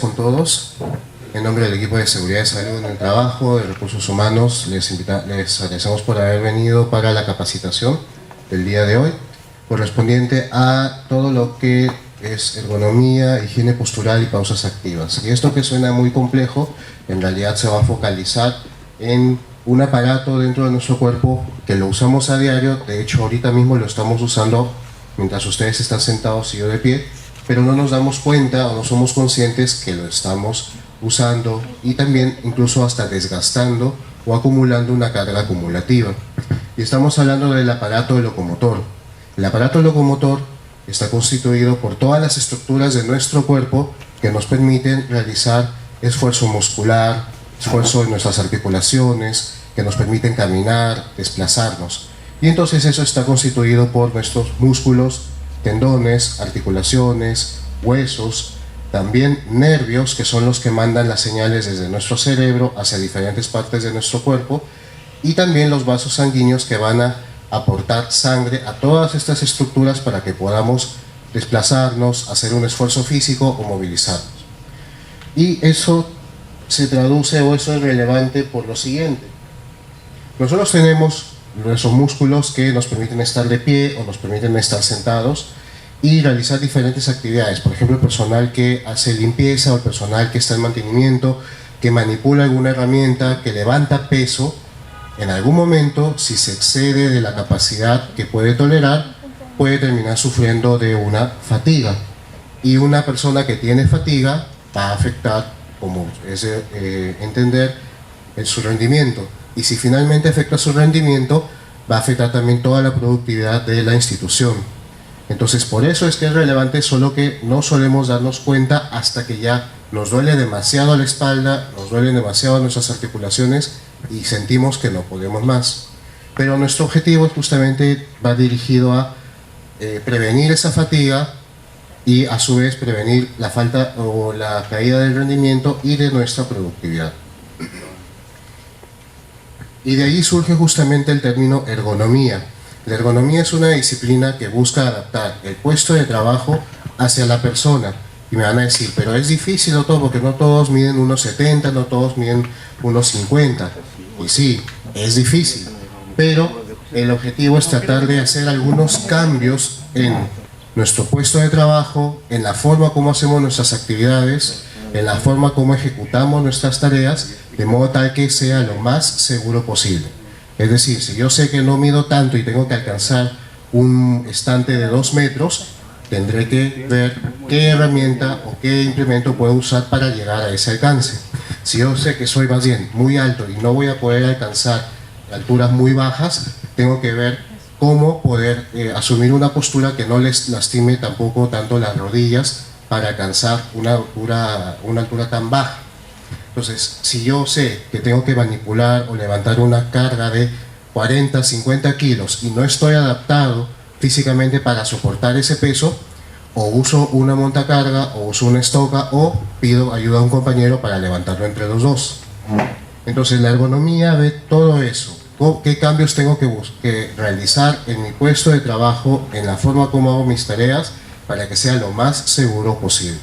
con todos. En nombre del equipo de Seguridad y Salud en el Trabajo, de Recursos Humanos, les agradecemos por haber venido para la capacitación del día de hoy, correspondiente a todo lo que es ergonomía, higiene postural y pausas activas. Y esto que suena muy complejo, en realidad se va a focalizar en un aparato dentro de nuestro cuerpo que lo usamos a diario. De hecho, ahorita mismo lo estamos usando mientras ustedes están sentados y yo de pie, pero no nos damos cuenta o no somos conscientes que lo estamos usando y también incluso hasta desgastando o acumulando una carga acumulativa. Y estamos hablando del aparato locomotor. El aparato locomotor está constituido por todas las estructuras de nuestro cuerpo que nos permiten realizar esfuerzo muscular, esfuerzo en nuestras articulaciones, que nos permiten caminar, desplazarnos. Y entonces eso está constituido por nuestros músculos, tendones, articulaciones, huesos, también nervios, que son los que mandan las señales desde nuestro cerebro hacia diferentes partes de nuestro cuerpo, y también los vasos sanguíneos que van a aportar sangre a todas estas estructuras para que podamos desplazarnos, hacer un esfuerzo físico o movilizarnos. Y eso se traduce, o eso es relevante por lo siguiente. Nosotros tenemos nuestros músculos que nos permiten estar de pie o nos permiten estar sentados y realizar diferentes actividades. Por ejemplo, el personal que hace limpieza o el personal que está en mantenimiento, que manipula alguna herramienta, que levanta peso, en algún momento, si se excede de la capacidad que puede tolerar, puede terminar sufriendo de una fatiga. Y una persona que tiene fatiga va a afectar, como es entender, en su rendimiento. Y si finalmente afecta su rendimiento, va a afectar también toda la productividad de la institución. Entonces, por eso es que es relevante, solo que no solemos darnos cuenta hasta que ya nos duele demasiado la espalda, nos duelen demasiado nuestras articulaciones y sentimos que no podemos más. Pero nuestro objetivo justamente va dirigido a prevenir esa fatiga y a su vez prevenir la falta o la caída del rendimiento y de nuestra productividad. Y de ahí surge justamente el término ergonomía. La ergonomía es una disciplina que busca adaptar el puesto de trabajo hacia la persona. Y me van a decir, pero es difícil o todo, porque no todos miden 1,70, no todos miden 1,50. Y sí, es difícil, pero el objetivo es tratar de hacer algunos cambios en nuestro puesto de trabajo, en la forma como hacemos nuestras actividades, en la forma como ejecutamos nuestras tareas, de modo tal que sea lo más seguro posible. Es decir, si yo sé que no mido tanto y tengo que alcanzar un estante de 2 metros, tendré que ver qué herramienta o qué implemento puedo usar para llegar a ese alcance. Si yo sé que soy más bien muy alto y no voy a poder alcanzar alturas muy bajas, tengo que ver cómo poder asumir una postura que no les lastime tampoco tanto las rodillas para alcanzar una altura tan baja. Entonces, si yo sé que tengo que manipular o levantar una carga de 40, 50 kilos y no estoy adaptado físicamente para soportar ese peso, o uso una montacarga, o uso una estoca, o pido ayuda a un compañero para levantarlo entre los dos. Entonces, la ergonomía ve todo eso. ¿Qué cambios tengo que realizar en mi puesto de trabajo, en la forma como hago mis tareas, para que sea lo más seguro posible?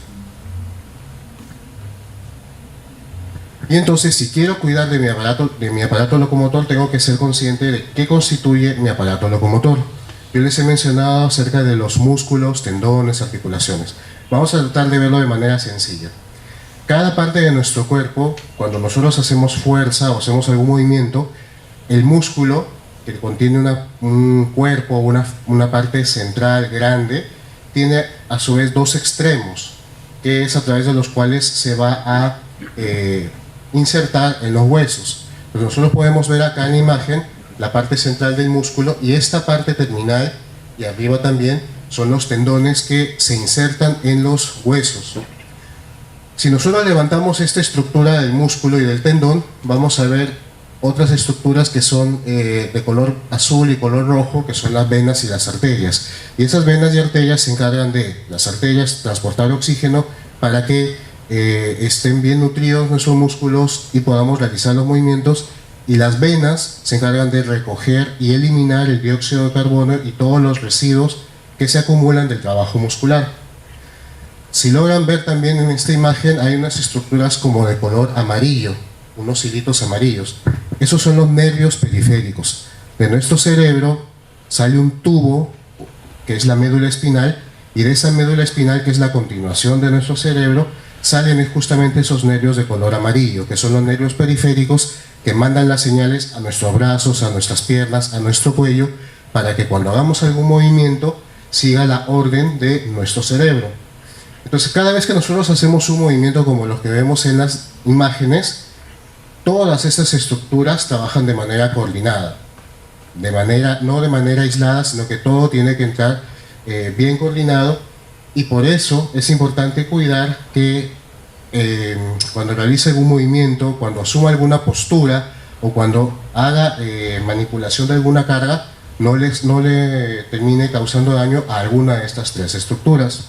Y entonces, si quiero cuidar de mi aparato locomotor, tengo que ser consciente de qué constituye mi aparato locomotor. Yo les he mencionado acerca de los músculos, tendones, articulaciones. Vamos a tratar de verlo de manera sencilla. Cada parte de nuestro cuerpo, cuando nosotros hacemos fuerza o hacemos algún movimiento, el músculo, que contiene un cuerpo, una parte central grande, tiene a su vez 2 extremos, que es a través de los cuales se va a insertar en los huesos. Pues nosotros podemos ver acá en la imagen la parte central del músculo, y esta parte terminal y arriba también son los tendones que se insertan en los huesos. Si nosotros levantamos esta estructura del músculo y del tendón, vamos a ver otras estructuras que son de color azul y color rojo, que son las venas y las arterias. Y esas venas y arterias se encargan de, las arterias, transportar oxígeno para que estén bien nutridos nuestros músculos y podamos realizar los movimientos, y las venas se encargan de recoger y eliminar el dióxido de carbono y todos los residuos que se acumulan del trabajo muscular. Si logran ver también en esta imagen, hay unas estructuras como de color amarillo, unos hilitos amarillos. Esos son los nervios periféricos. De nuestro cerebro sale un tubo, que es la médula espinal, y de esa médula espinal, que es la continuación de nuestro cerebro, salen justamente esos nervios de color amarillo, que son los nervios periféricos que mandan las señales a nuestros brazos, a nuestras piernas, a nuestro cuello, para que cuando hagamos algún movimiento siga la orden de nuestro cerebro. Entonces, cada vez que nosotros hacemos un movimiento como los que vemos en las imágenes, todas estas estructuras trabajan de manera coordinada, no de manera aislada, sino que todo tiene que entrar bien coordinado, y por eso es importante cuidar que cuando realice algún movimiento, cuando asuma alguna postura o cuando haga manipulación de alguna carga, no le termine causando daño a alguna de estas tres estructuras.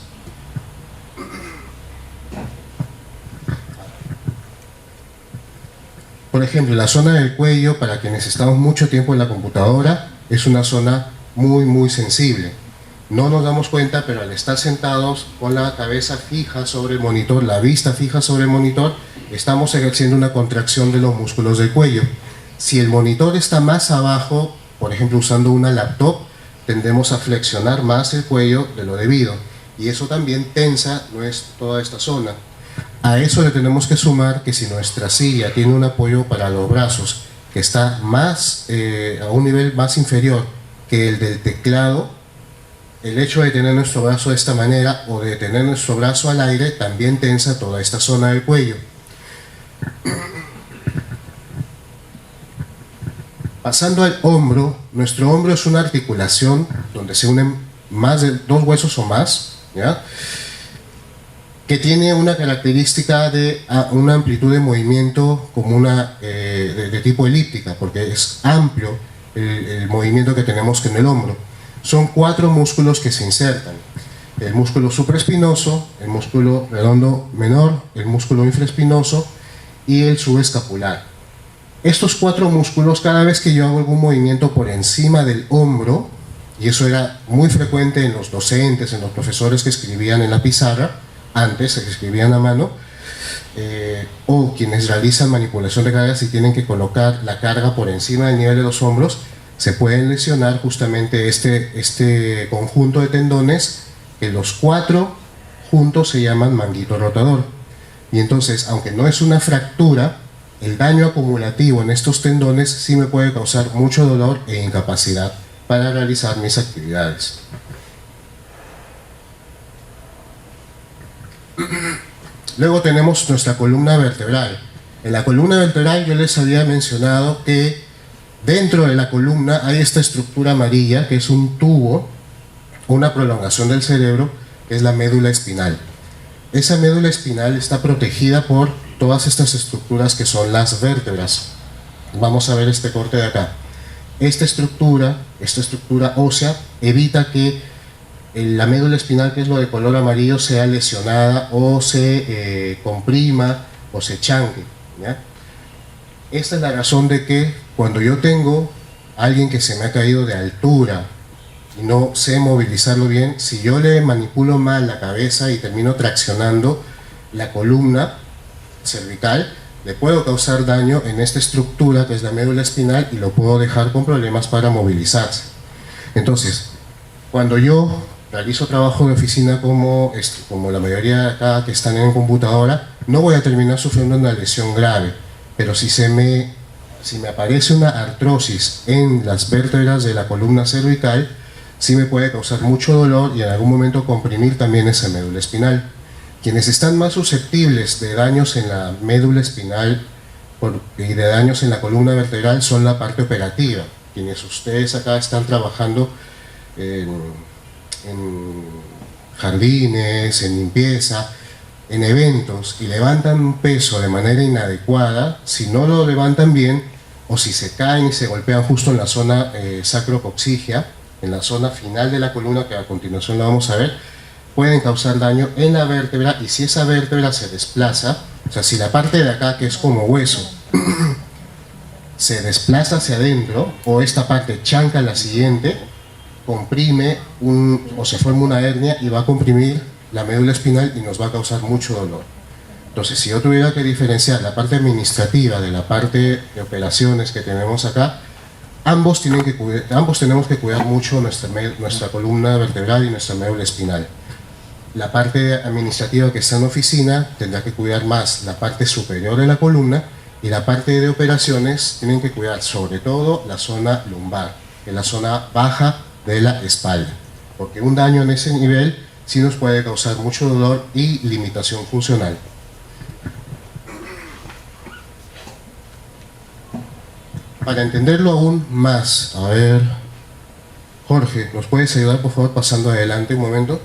Por ejemplo, la zona del cuello, para quienes estamos mucho tiempo en la computadora, es una zona muy sensible. No nos damos cuenta, pero al estar sentados con la cabeza fija sobre el monitor, la vista fija sobre el monitor, estamos ejerciendo una contracción de los músculos del cuello. Si el monitor está más abajo, por ejemplo usando una laptop, tendemos a flexionar más el cuello de lo debido, y eso también tensa toda esta zona. A eso le tenemos que sumar que si nuestra silla tiene un apoyo para los brazos que está a un nivel más inferior que el del teclado, el hecho de tener nuestro brazo de esta manera o de tener nuestro brazo al aire también tensa toda esta zona del cuello. Pasando al hombro, nuestro hombro es una articulación donde se unen más de dos huesos o más, ¿ya?, que tiene una característica de una amplitud de movimiento como de tipo elíptica, porque es amplio el movimiento que tenemos en el hombro. Son 4 músculos que se insertan: el músculo supraespinoso, el músculo redondo menor, el músculo infraespinoso y el subescapular. Estos 4 músculos, cada vez que yo hago algún movimiento por encima del hombro, y eso era muy frecuente en los docentes, en los profesores que escribían en la pizarra, antes que escribían a mano, o quienes realizan manipulación de cargas y tienen que colocar la carga por encima del nivel de los hombros, se pueden lesionar justamente este conjunto de tendones, que los 4 juntos se llaman manguito rotador. Y entonces, aunque no es una fractura, el daño acumulativo en estos tendones sí me puede causar mucho dolor e incapacidad para realizar mis actividades. Luego tenemos nuestra columna vertebral. En la columna vertebral yo les había mencionado que dentro de la columna hay esta estructura amarilla, que es un tubo, una prolongación del cerebro, que es la médula espinal. Esa médula espinal está protegida por todas estas estructuras que son las vértebras. Vamos a ver este corte de acá. Esta estructura ósea evita que la médula espinal, que es lo de color amarillo, sea lesionada o se comprima o se chanque, ¿ya? Esta es la razón de que cuando yo tengo a alguien que se me ha caído de altura y no sé movilizarlo bien, si yo le manipulo mal la cabeza y termino traccionando la columna cervical, le puedo causar daño en esta estructura que es la médula espinal y lo puedo dejar con problemas para movilizarse. Entonces, cuando yo realizo trabajo de oficina como la mayoría de acá que están en computadora, no voy a terminar sufriendo una lesión grave, pero si me aparece una artrosis en las vértebras de la columna cervical, sí me puede causar mucho dolor y en algún momento comprimir también esa médula espinal. Quienes están más susceptibles de daños en la médula espinal y de daños en la columna vertebral son la parte operativa. Quienes ustedes acá están trabajando en jardines, en limpieza, en eventos, y levantan un peso de manera inadecuada, si no lo levantan bien, o si se caen y se golpean justo en la zona sacrocoxigia, en la zona final de la columna, que a continuación la vamos a ver, pueden causar daño en la vértebra, y si esa vértebra se desplaza, o sea, si la parte de acá, que es como hueso, se desplaza hacia adentro, o esta parte chanca la siguiente, comprime o se forma una hernia y va a comprimir la médula espinal y nos va a causar mucho dolor. Entonces, si yo tuviera que diferenciar la parte administrativa de la parte de operaciones que tenemos acá, ambos tenemos que cuidar mucho nuestra columna vertebral y nuestra médula espinal. La parte administrativa que está en oficina tendrá que cuidar más la parte superior de la columna, y la parte de operaciones tienen que cuidar sobre todo la zona lumbar, que es la zona baja de la espalda, porque un daño en ese nivel sí nos puede causar mucho dolor y limitación funcional. Para entenderlo aún más, a ver, Jorge, ¿nos puedes ayudar por favor pasando adelante un momento?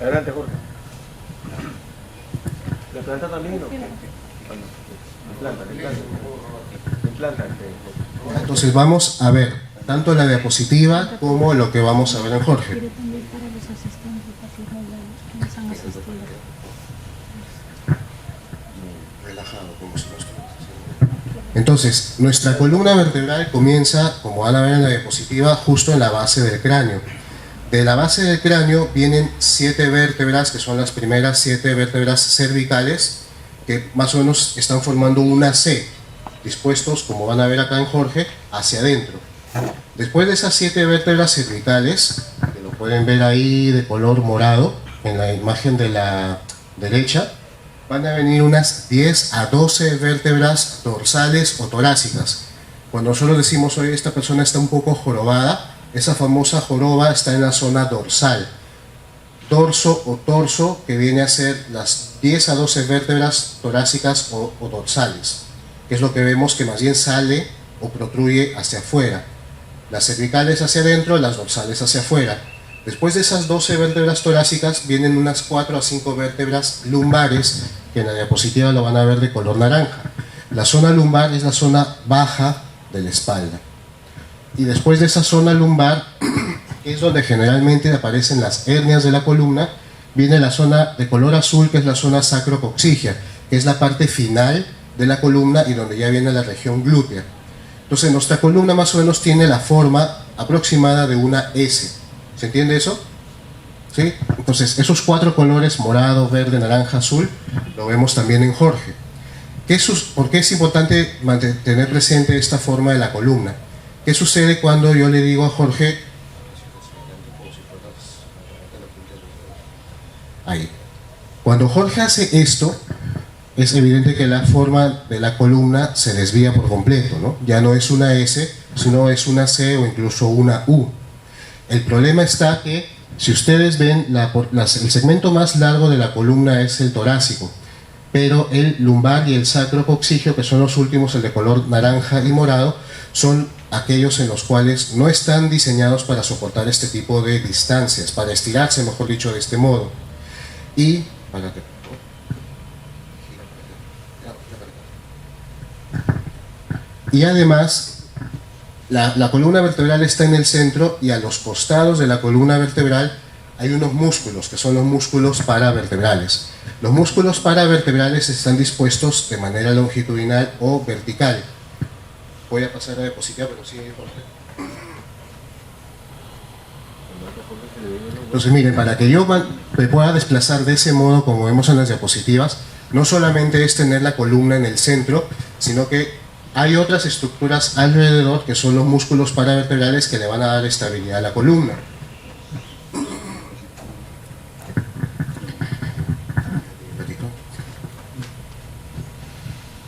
Adelante, Jorge. ¿La planta también no? Implanta. Entonces vamos a ver tanto la diapositiva como lo que vamos a ver en Jorge. Relajado, como si no estuviera. Entonces, nuestra columna vertebral comienza, como van a ver en la diapositiva, justo en la base del cráneo. De la base del cráneo vienen 7 vértebras, que son las primeras 7 vértebras cervicales, que más o menos están formando una C, dispuestos, como van a ver acá en Jorge, hacia adentro. Después de esas 7 vértebras cervicales, que lo pueden ver ahí de color morado, en la imagen de la derecha, van a venir unas 10 a 12 vértebras dorsales o torácicas. Cuando nosotros decimos, hoy esta persona está un poco jorobada, esa famosa joroba está en la zona dorsal. Dorso o torso, que viene a ser las 10 a 12 vértebras torácicas o dorsales, que es lo que vemos que más bien sale o protruye hacia afuera. Las cervicales hacia adentro, las dorsales hacia afuera. Después de esas 12 vértebras torácicas vienen unas 4 a 5 vértebras lumbares, que en la diapositiva lo van a ver de color naranja. La zona lumbar es la zona baja de la espalda. Y después de esa zona lumbar, que es donde generalmente aparecen las hernias de la columna, viene la zona de color azul, que es la zona sacrocoxígea, que es la parte final de la columna y donde ya viene la región glútea. Entonces nuestra columna más o menos tiene la forma aproximada de una S. ¿Se entiende eso? ¿Sí? Entonces esos 4 colores, morado, verde, naranja, azul, lo vemos también en Jorge. ¿Por qué es importante tener presente esta forma de la columna? ¿Qué sucede cuando yo le digo a Jorge? Ahí. Cuando Jorge hace esto, es evidente que la forma de la columna se desvía por completo, ¿no? Ya no es una S, sino es una C o incluso una U. El problema está que, si ustedes ven, el segmento más largo de la columna es el torácico, pero el lumbar y el sacrocoxígeo, que son los últimos, el de color naranja y morado, son aquellos en los cuales no están diseñados para soportar este tipo de distancias, para estirarse, mejor dicho, de este modo. Y además, la columna vertebral está en el centro, y a los costados de la columna vertebral hay unos músculos, que son los músculos paravertebrales. Los músculos paravertebrales están dispuestos de manera longitudinal o vertical. Voy a pasar a la diapositiva, pero sí, Jorge. Entonces miren, para que yo me pueda desplazar de ese modo como vemos en las diapositivas, no solamente es tener la columna en el centro, sino que hay otras estructuras alrededor, que son los músculos paravertebrales, que le van a dar estabilidad a la columna.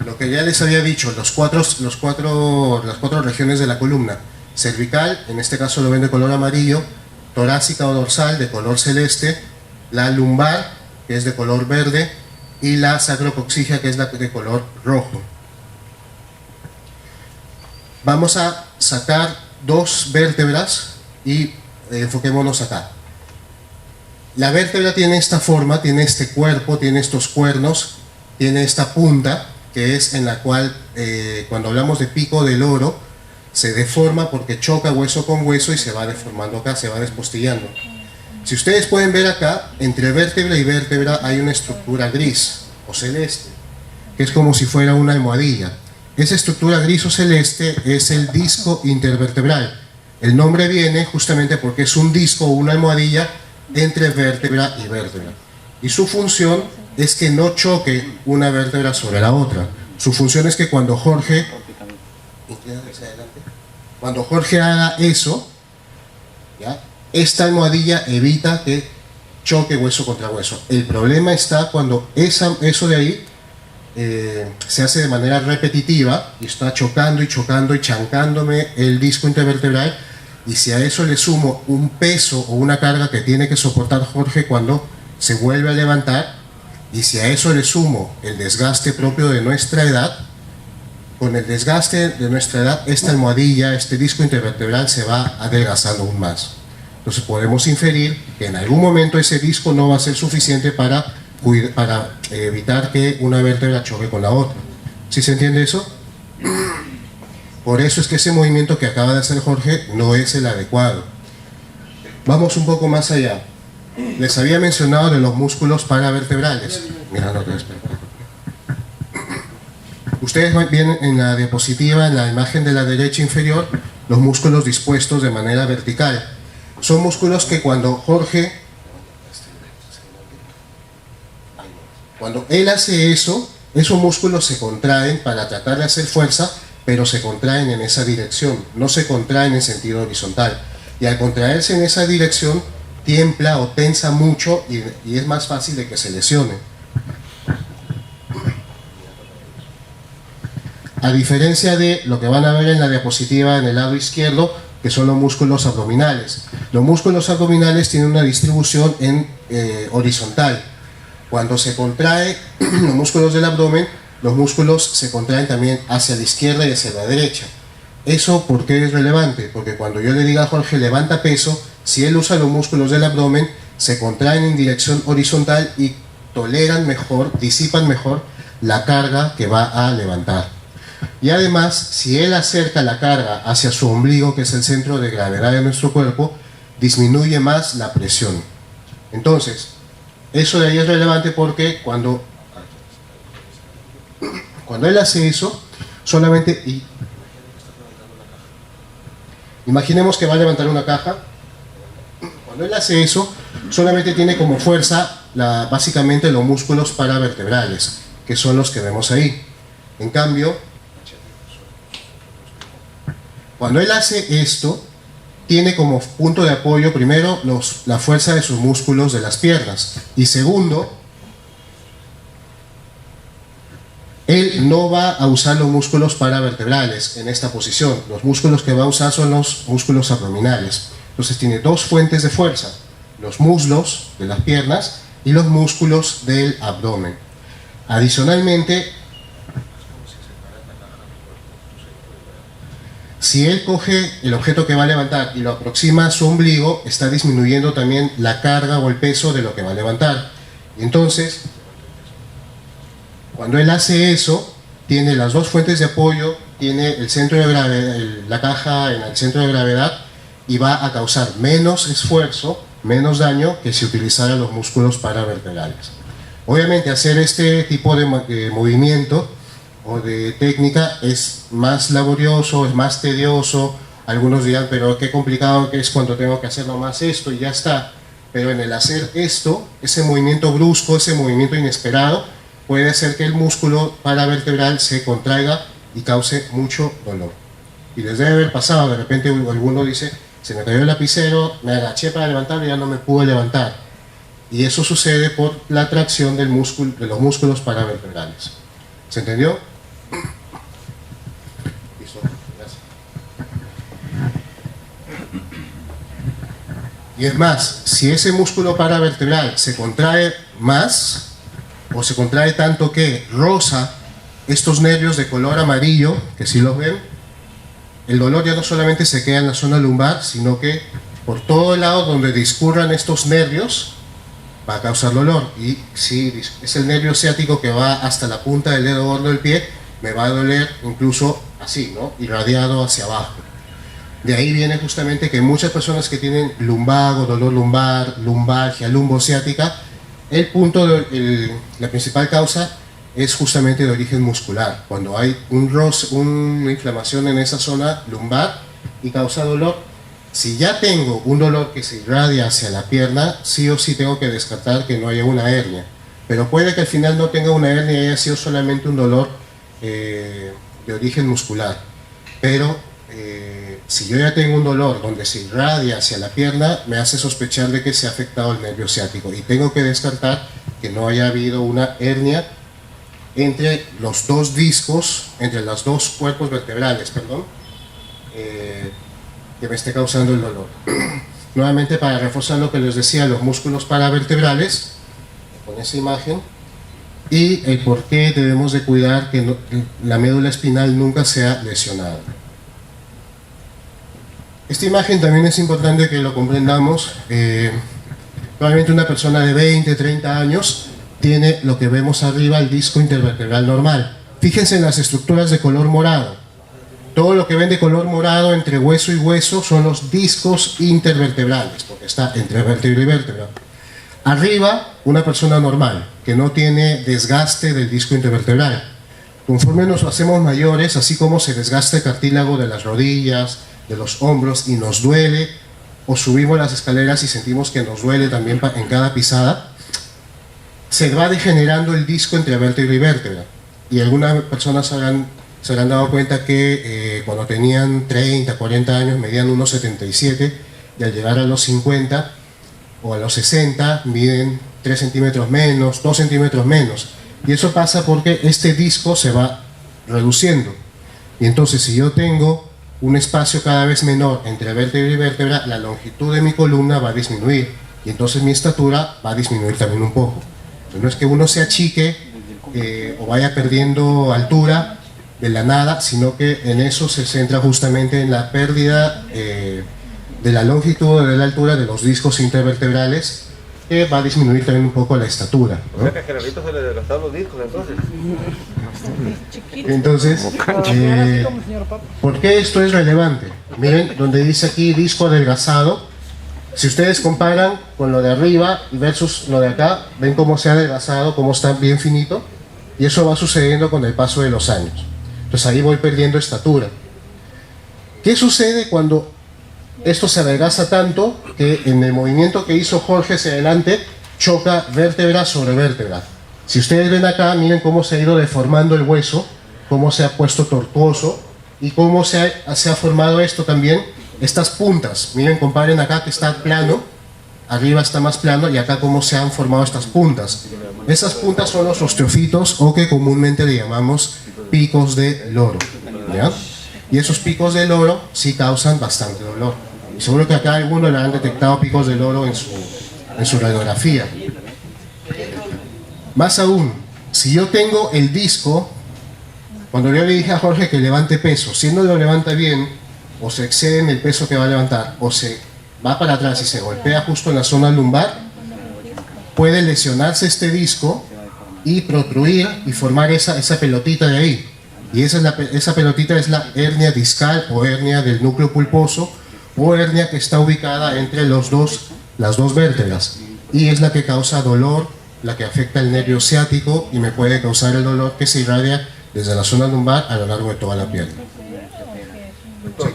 Lo que ya les había dicho, las cuatro regiones de la columna: cervical, en este caso lo ven de color amarillo; torácica o dorsal, de color celeste; la lumbar, que es de color verde; y la sacrocoxígea, que es de color rojo. Vamos a sacar 2 vértebras y enfoquémonos acá. La vértebra tiene esta forma, tiene este cuerpo, tiene estos cuernos, tiene esta punta, que es en la cual, cuando hablamos de pico del loro, se deforma porque choca hueso con hueso y se va deformando acá, se va despostillando. Si ustedes pueden ver acá, entre vértebra y vértebra hay una estructura gris o celeste, que es como si fuera una almohadilla. Esa estructura gris o celeste es el disco intervertebral. El nombre viene justamente porque es un disco o una almohadilla entre vértebra y vértebra. Y su función es que no choque una vértebra sobre la otra. Su función es que cuando Jorge haga eso, ¿ya?, esta almohadilla evita que choque hueso contra hueso. El problema está cuando eso de ahí se hace de manera repetitiva y está chocando y chocando y chancándome el disco intervertebral, y si a eso le sumo un peso o una carga que tiene que soportar Jorge cuando se vuelve a levantar, y si a eso le sumo el desgaste propio de nuestra edad, con el desgaste de nuestra edad, esta almohadilla, este disco intervertebral se va adelgazando aún más. Entonces podemos inferir que en algún momento ese disco no va a ser suficiente para evitar que una vértebra choque con la otra. ¿Sí se entiende eso? Por eso es que ese movimiento que acaba de hacer Jorge no es el adecuado. Vamos un poco más allá. Les había mencionado de los músculos paravertebrales. Mira, no te espero. Ustedes ven en la diapositiva, en la imagen de la derecha inferior, los músculos dispuestos de manera vertical. Son músculos que cuando él hace eso, esos músculos se contraen para tratar de hacer fuerza, pero se contraen en esa dirección, no se contraen en sentido horizontal. Y al contraerse en esa dirección, tiembla o tensa mucho y es más fácil de que se lesione. A diferencia de lo que van a ver en la diapositiva en el lado izquierdo, que son los músculos abdominales. Los músculos abdominales tienen una distribución horizontal. Cuando se contrae los músculos del abdomen, los músculos se contraen también hacia la izquierda y hacia la derecha. ¿Eso por qué es relevante? Porque cuando yo le diga a Jorge levanta peso, si él usa los músculos del abdomen, se contraen en dirección horizontal y toleran mejor, disipan mejor la carga que va a levantar. Y además, si él acerca la carga hacia su ombligo, que es el centro de gravedad de nuestro cuerpo, disminuye más la presión. Entonces, eso de ahí es relevante porque cuando él hace eso, solamente... Imaginemos que va a levantar una caja. Cuando él hace eso, solamente tiene como fuerza básicamente los músculos paravertebrales, que son los que vemos ahí. En cambio, cuando él hace esto, tiene como punto de apoyo primero la fuerza de sus músculos de las piernas, y segundo, él no va a usar los músculos paravertebrales en esta posición. Los músculos que va a usar son los músculos abdominales. Entonces tiene dos fuentes de fuerza: los muslos de las piernas y los músculos del abdomen. Adicionalmente, si él coge el objeto que va a levantar y lo aproxima a su ombligo, está disminuyendo también la carga o el peso de lo que va a levantar. Y entonces, cuando él hace eso, tiene las dos fuentes de apoyo, tiene el centro de gravedad, la caja en el centro de gravedad, y va a causar menos esfuerzo, menos daño que si utilizara los músculos paravertebrales. Obviamente hacer este tipo de movimiento o de técnica es más laborioso, es más tedioso. Algunos dirán, pero qué complicado que es cuando tengo que hacer nomás esto y ya está. Pero en el hacer esto, ese movimiento brusco, ese movimiento inesperado, puede hacer que el músculo paravertebral se contraiga y cause mucho dolor. Y les debe haber pasado, de repente alguno dice, se me cayó el lapicero, me agaché para levantar y ya no me pude levantar. Y eso sucede por la tracción de los músculos paravertebrales. ¿Se entendió? Listo, gracias. Y es más, si ese músculo paravertebral se contrae más, o se contrae tanto que roza estos nervios de color amarillo, que si los ven, el dolor ya no solamente se queda en la zona lumbar, sino que por todo el lado donde discurran estos nervios va a causar dolor. Y si es el nervio ciático que va hasta la punta del dedo gordo del pie, me va a doler incluso así, ¿no?, irradiado hacia abajo. De ahí viene justamente que muchas personas que tienen lumbago, dolor lumbar, lumbalgia, lumbociática, la principal causa es justamente de origen muscular. Cuando hay una inflamación en esa zona lumbar y causa dolor, Si ya tengo un dolor que se irradia hacia la pierna, sí o sí tengo que descartar que no haya una hernia. Pero puede que al final no tenga una hernia y haya sido solamente un dolor de origen muscular. Pero si yo ya tengo un dolor donde se irradia hacia la pierna, me hace sospechar de que se ha afectado el nervio ciático. Y tengo que descartar que no haya habido una hernia entre los dos discos, entre los dos cuerpos vertebrales, perdón, que me esté causando el dolor. Nuevamente, para reforzar lo que les decía, los músculos paravertebrales, con esa imagen, y el por qué debemos de cuidar que la médula espinal nunca sea lesionada. Esta imagen también es importante que lo comprendamos. Probablemente una persona de 20, 30 años tiene lo que vemos arriba, el disco intervertebral normal. Fíjense en las estructuras de color morado. Todo lo que ven de color morado entre hueso y hueso son los discos intervertebrales, porque está entre vértebra y vértebra. Arriba, una persona normal, que no tiene desgaste del disco intervertebral. Conforme nos hacemos mayores, así como se desgasta el cartílago de las rodillas, de los hombros y nos duele, o subimos las escaleras y sentimos que nos duele también en cada pisada, se va degenerando el disco entre vértebra y vértebra. Y algunas personas se habrán dado cuenta que cuando tenían 30, 40 años medían 1,77 y al llegar a los 50 o a los 60 miden 3 centímetros menos, 2 centímetros menos. Y eso pasa porque este disco se va reduciendo. Y entonces, si yo tengo un espacio cada vez menor entre vértebra y vértebra, la longitud de mi columna va a disminuir. Y entonces mi estatura va a disminuir también un poco. No es que uno se achique o vaya perdiendo altura de la nada, sino que en eso se centra justamente en la pérdida de la longitud o de la altura de los discos intervertebrales, que va a disminuir también un poco la estatura, ¿no? O sea que a Gerardito se le desgastaron los discos entonces. ¿Por qué esto es relevante? Miren donde dice aquí disco adelgazado. Si ustedes comparan con lo de arriba versus lo de acá, ven cómo se ha adelgazado, cómo está bien finito, y eso va sucediendo con el paso de los años. Entonces ahí voy perdiendo estatura. ¿Qué sucede cuando esto se adelgaza tanto que en el movimiento que hizo Jorge hacia adelante choca vértebra sobre vértebra? Si ustedes ven acá, miren cómo se ha ido deformando el hueso, cómo se ha puesto tortuoso y cómo se ha formado esto también, estas puntas. Miren, comparen acá que está plano, arriba está más plano, y acá cómo se han formado estas puntas. Esas puntas son los osteofitos, o que comúnmente le llamamos picos de loro, ¿ya? Y esos picos de loro sí causan bastante dolor. Y seguro que acá algunos le han detectado picos de loro en su radiografía. Más aún, si yo tengo el disco, cuando yo le dije a Jorge que levante peso, si no lo levanta bien, o se excede en el peso que va a levantar, o se va para atrás y se golpea justo en la zona lumbar, puede lesionarse este disco y protruir y formar esa pelotita de ahí. Y esa pelotita es la hernia discal o hernia del núcleo pulposo, o hernia que está ubicada entre las dos vértebras, y es la que causa dolor, la que afecta el nervio ciático y me puede causar el dolor que se irradia desde la zona lumbar a lo largo de toda la pierna. Doctor,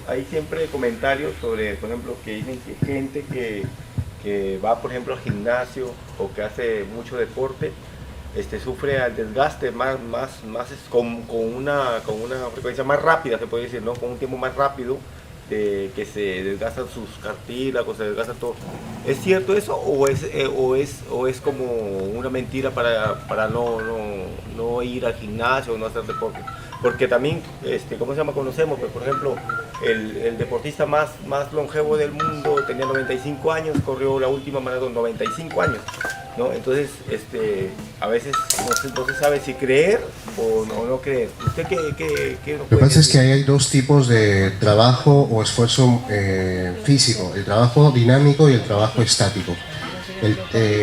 hay siempre comentarios sobre, por ejemplo, que dicen que gente que va, por ejemplo, al gimnasio o que hace mucho deporte, sufre al desgaste con una frecuencia más rápida, se puede decir, ¿no? Con un tiempo más rápido, que se desgastan sus cartílagos, se desgasta todo. ¿Es cierto eso o es como una mentira para no ir al gimnasio o no hacer deporte? Porque también, ¿cómo se llama? Conocemos, pues, por ejemplo, el deportista más longevo del mundo tenía 95 años, corrió la última maratón 95 años, ¿no? Entonces, a veces no se sabe si creer o no creer. ¿Usted qué nos puede decir? Lo que pasa es que hay dos tipos de trabajo o esfuerzo físico, el trabajo dinámico y el trabajo estático.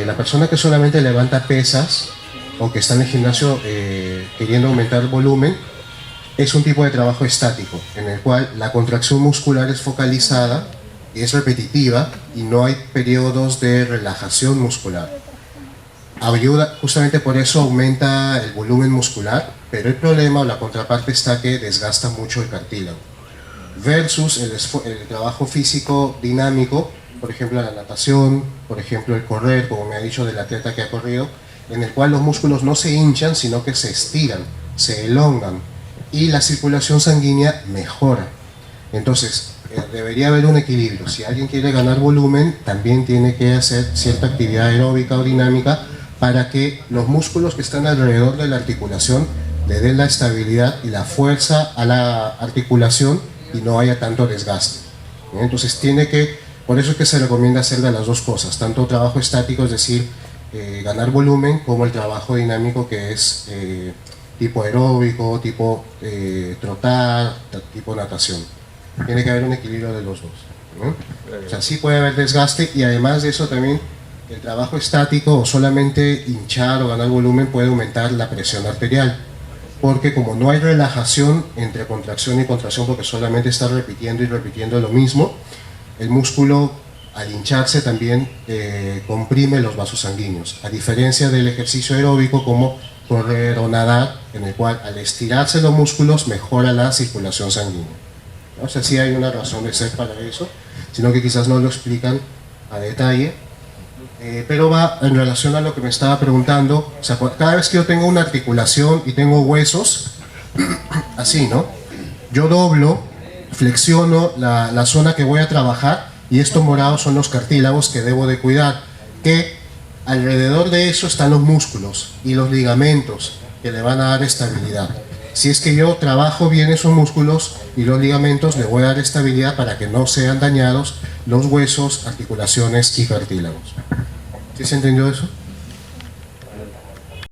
La persona que solamente levanta pesas o que está en el gimnasio queriendo aumentar el volumen, es un tipo de trabajo estático, en el cual la contracción muscular es focalizada y es repetitiva y no hay periodos de relajación muscular. Ayuda, justamente por eso aumenta el volumen muscular, pero el problema o la contraparte está que desgasta mucho el cartílago. versus el trabajo físico dinámico, por ejemplo la natación, por ejemplo el correr, como me ha dicho del atleta que ha corrido, en el cual los músculos no se hinchan, sino que se estiran, se elongan y la circulación sanguínea mejora. Entonces, debería haber un equilibrio. Si alguien quiere ganar volumen, también tiene que hacer cierta actividad aeróbica o dinámica para que los músculos que están alrededor de la articulación le den la estabilidad y la fuerza a la articulación y no haya tanto desgaste. Entonces por eso es que se recomienda hacer de las dos cosas, tanto trabajo estático, es decir, ganar volumen, como el trabajo dinámico, que es tipo aeróbico, tipo trotar, tipo natación. Tiene que haber un equilibrio de los dos, ¿no? O sea, sí puede haber desgaste, y además de eso también el trabajo estático o solamente hinchar o ganar volumen puede aumentar la presión arterial, porque como no hay relajación entre contracción y contracción, porque solamente está repitiendo y repitiendo lo mismo, el músculo al hincharse también comprime los vasos sanguíneos, a diferencia del ejercicio aeróbico como correr o nadar, en el cual al estirarse los músculos mejora la circulación sanguínea. O sea, sí hay una razón de ser para eso, sino que quizás no lo explican a detalle, pero va en relación a lo que me estaba preguntando. O sea, cada vez que yo tengo una articulación y tengo huesos, así, ¿no? Yo doblo, flexiono la zona que voy a trabajar, y estos morados son los cartílagos que debo de cuidar, que alrededor de eso están los músculos y los ligamentos que le van a dar estabilidad. Si es que yo trabajo bien esos músculos y los ligamentos, le voy a dar estabilidad para que no sean dañados los huesos, articulaciones y cartílagos. ¿Sí se entendió eso?